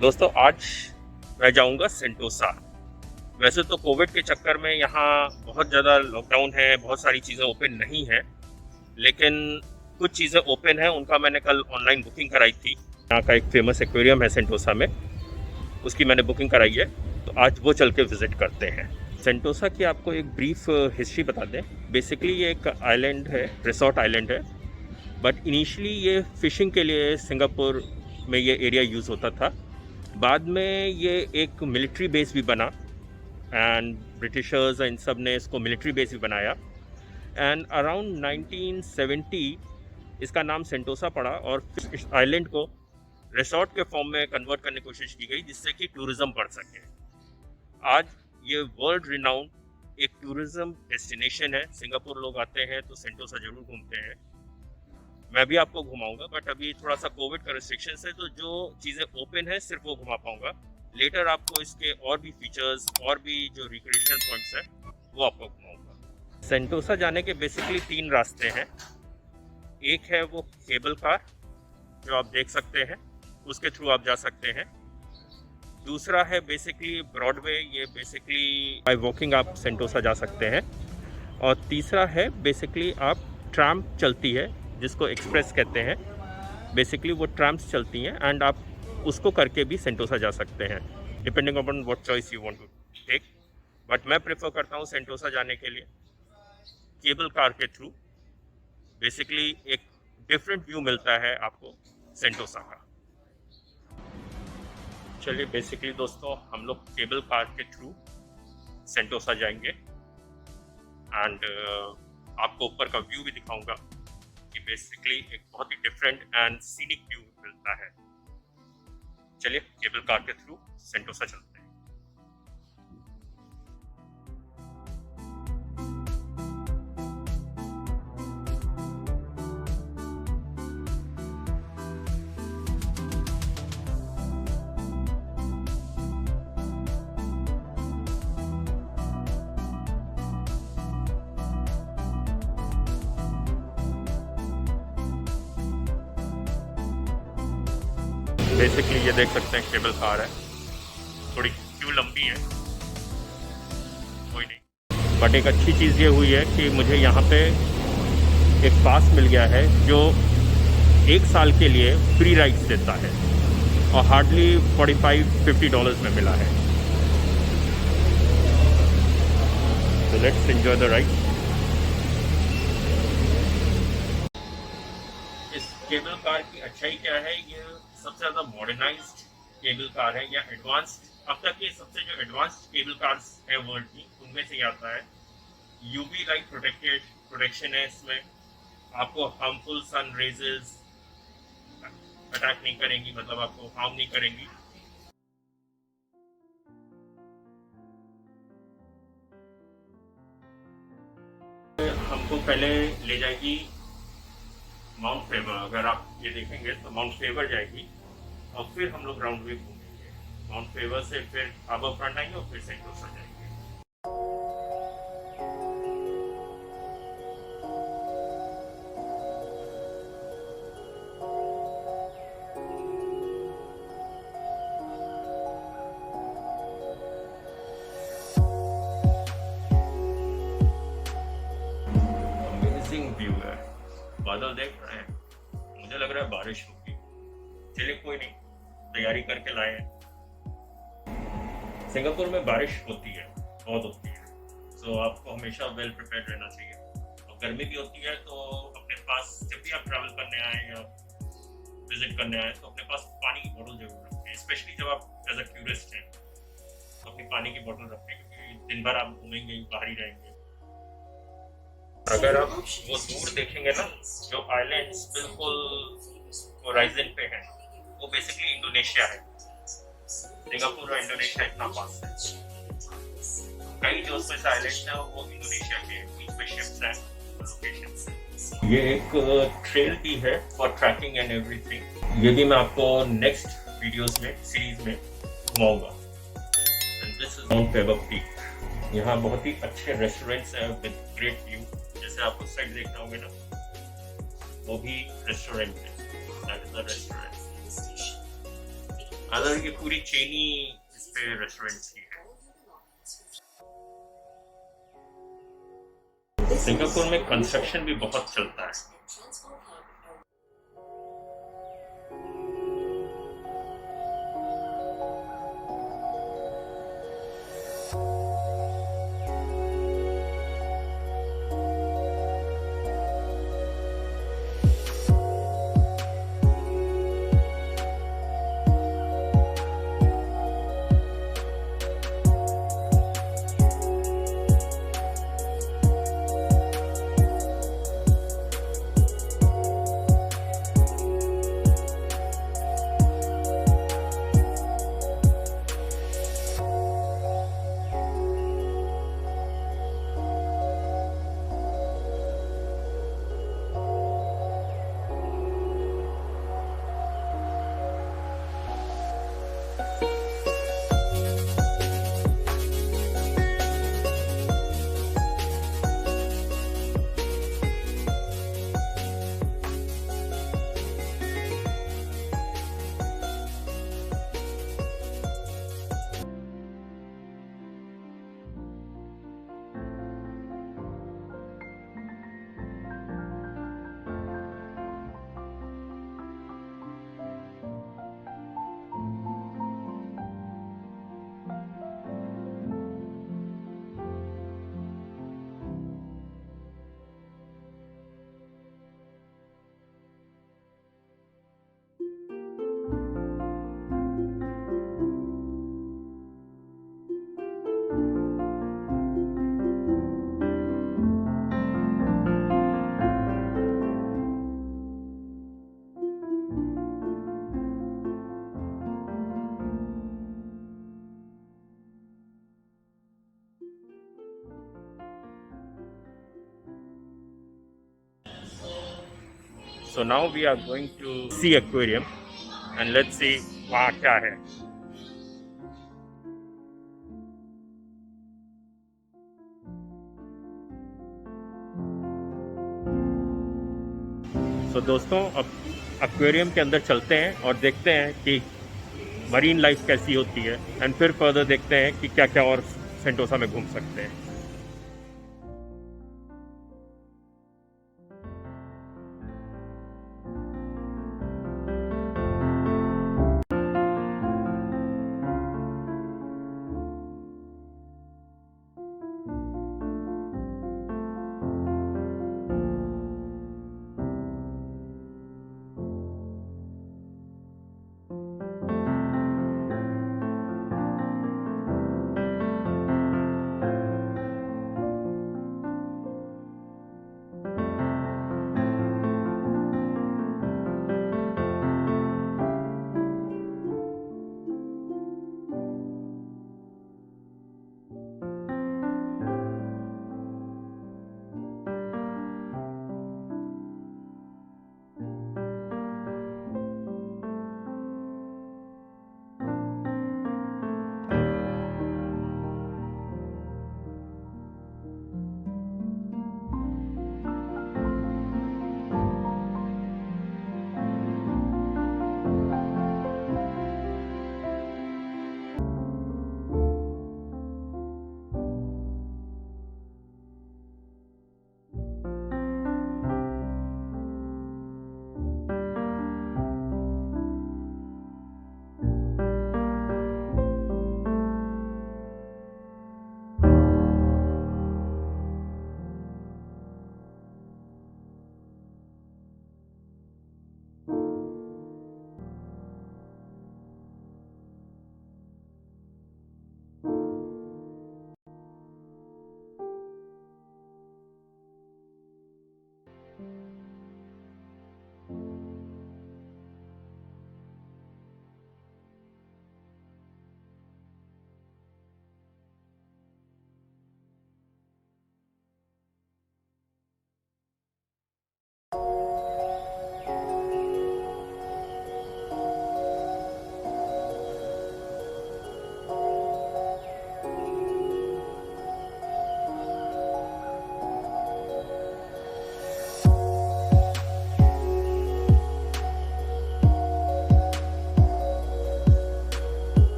दोस्तों आज मैं जाऊंगा सेंटोसा। वैसे तो कोविड के चक्कर में यहाँ बहुत ज़्यादा लॉकडाउन है, बहुत सारी चीज़ें ओपन नहीं हैं, लेकिन कुछ चीज़ें ओपन हैं। उनका मैंने कल ऑनलाइन बुकिंग कराई थी। यहाँ का एक फेमस एक्वेरियम है सेंटोसा में, उसकी मैंने बुकिंग कराई है, तो आज वो चल के विज़िट करते हैं। सेंटोसा की आपको एक ब्रीफ हिस्ट्री बता दें। बेसिकली ये एक आइलैंड है, रिसोर्ट आइलैंड है, बट इनिशियली ये फ़िशिंग के लिए सिंगापुर में ये एरिया यूज़ होता था। बाद में ये एक मिलिट्री बेस भी बना एंड ब्रिटिशर्स इन सब ने इसको मिलिट्री बेस भी बनाया एंड अराउंड 1970 इसका नाम सेंटोसा पड़ा और इस आइलैंड को रिसोर्ट के फॉर्म में कन्वर्ट करने की कोशिश की गई जिससे कि टूरिज़्म बढ़ सके। आज ये वर्ल्ड रिनाउंड एक टूरिज़्म डेस्टिनेशन है। सिंगापुर लोग आते हैं तो सेंटोसा ज़रूर घूमते हैं। मैं भी आपको घुमाऊंगा, बट अभी थोड़ा सा कोविड का रिस्ट्रिक्शंस है, तो जो चीज़ें ओपन है सिर्फ वो घुमा पाऊंगा। लेटर आपको इसके और भी फीचर्स और भी जो रिक्रिएशन पॉइंट्स है वो आपको घुमाऊंगा। सेंटोसा जाने के बेसिकली 3 रास्ते हैं। एक है वो केबल कार जो आप देख सकते हैं, उसके थ्रू आप जा सकते हैं। दूसरा है बेसिकली ब्रॉडवे, ये बेसिकली बाय वॉकिंग आप सेंटोसा जा सकते हैं। और तीसरा है बेसिकली आप ट्राम चलती है जिसको एक्सप्रेस कहते हैं। बेसिकली वो ट्राम्स चलती हैं एंड आप उसको करके भी सेंटोसा जा सकते हैं, depending upon what choice you want to take. But मैं प्रेफर करता हूँ सेंटोसा जाने के लिए केबल कार के थ्रू। बेसिकली एक डिफरेंट व्यू मिलता है आपको सेंटोसा का। चलिए बेसिकली दोस्तों हम लोग केबल कार के थ्रू सेंटोसा जाएंगे एंड आपको ऊपर का व्यू भी दिखाऊंगा कि बेसिकली एक बहुत ही डिफरेंट एंड सीनिक व्यू मिलता है। चलिए केबल कार के थ्रू सेंटोसा चलते हैं। बेसिकली ये देख सकते हैं केबल कार है, थोड़ी क्यों लंबी है कोई नहीं, बट एक अच्छी चीज़ ये हुई है कि मुझे यहाँ पे एक पास मिल गया है जो 1 साल के लिए फ्री राइड्स देता है और हार्डली $45-50 में मिला है। तो लेट्स एंजॉय द राइड। इस केबल कार की अच्छाई क्या है, ये सबसे ज़्यादा मॉडर्नाइज्ड केबल कार है या एडवांस्ड। अब तक ये सबसे जो एडवांस्ड केबल कार्स है वर्ल्ड की उनमें से आता है। यूवी लाइट प्रोटेक्शन है इसमें, आपको हार्मफुल सन रेजेस अटैक नहीं करेंगी, मतलब आपको हार्म नहीं करेंगी। हमको पहले ले जाएगी माउंट फेवर। अगर आप ये देखेंगे तो माउंट फेवर जाएगी और फिर हम लोग राउंड वे घूमेंगे। माउंट फेवर से फिर हार्बर फ्रंट आएंगे और फिर सेंटोसा जाएंगे। अमेजिंग व्यू है, बादल देख रहे हैं, मुझे लग रहा है बारिश होगी। चलिए कोई नहीं, तैयारी करके लाए हैं। सिंगापुर में बारिश होती है, बहुत होती है, तो आपको हमेशा वेल प्रिपेयर्ड रहना चाहिए। और गर्मी भी होती है तो अपने पास जब भी आप ट्रैवल करने आए या विजिट करने आए तो अपने पास पानी की बोतल जरूर रखें, स्पेशली जब आप एज अ टूरिस्ट हैं तो अपनी पानी की बोतल रखें, क्योंकि दिन भर आप घूमेंगे ही, बाहर ही रहेंगे। अगर आप वो दूर देखेंगे ना, जो आइलैंड्स बिल्कुल होराइजन पे हैं, वो बेसिकली इंडोनेशिया है। सिंगापुर और इंडोनेशिया इतना पास है। कई जो उसमें से आइलैंड्स हैं वो इंडोनेशिया के बीच में शिप्स हैं, लोकेशंस। ये एक ट्रेल भी है फॉर ट्रैकिंग एंड एवरीथिंग। ये भी मैं आपको नेक्स्ट वीडियोस में सीरीज में घुमाऊंगा। And this is mount favour peak. यहाँ बहुत ही अच्छे रेस्टोरेंट्स हैं विद ग्रेट व्यू। जैसे आप उस साइड देखना होंगे ना, वो भी रेस्टोरेंट है, दैट इज अ रेस्टोरेंट। अगर ये पूरी चेन ही इस पे रेस्टोरेंट्स की है। सिंगापुर में कंस्ट्रक्शन भी बहुत चलता है। So now we are going to see aquarium and let's see वहाँ क्या है। So दोस्तों अब एक्वेरियम के अंदर चलते हैं और देखते हैं कि मरीन लाइफ कैसी होती है एंड फिर फर्दर देखते हैं कि क्या क्या और सेंटोसा में घूम सकते हैं।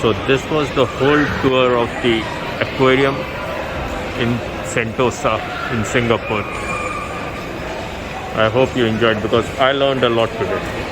So this was the whole tour of the aquarium in Sentosa in Singapore. I hope you enjoyed because I learned a lot today.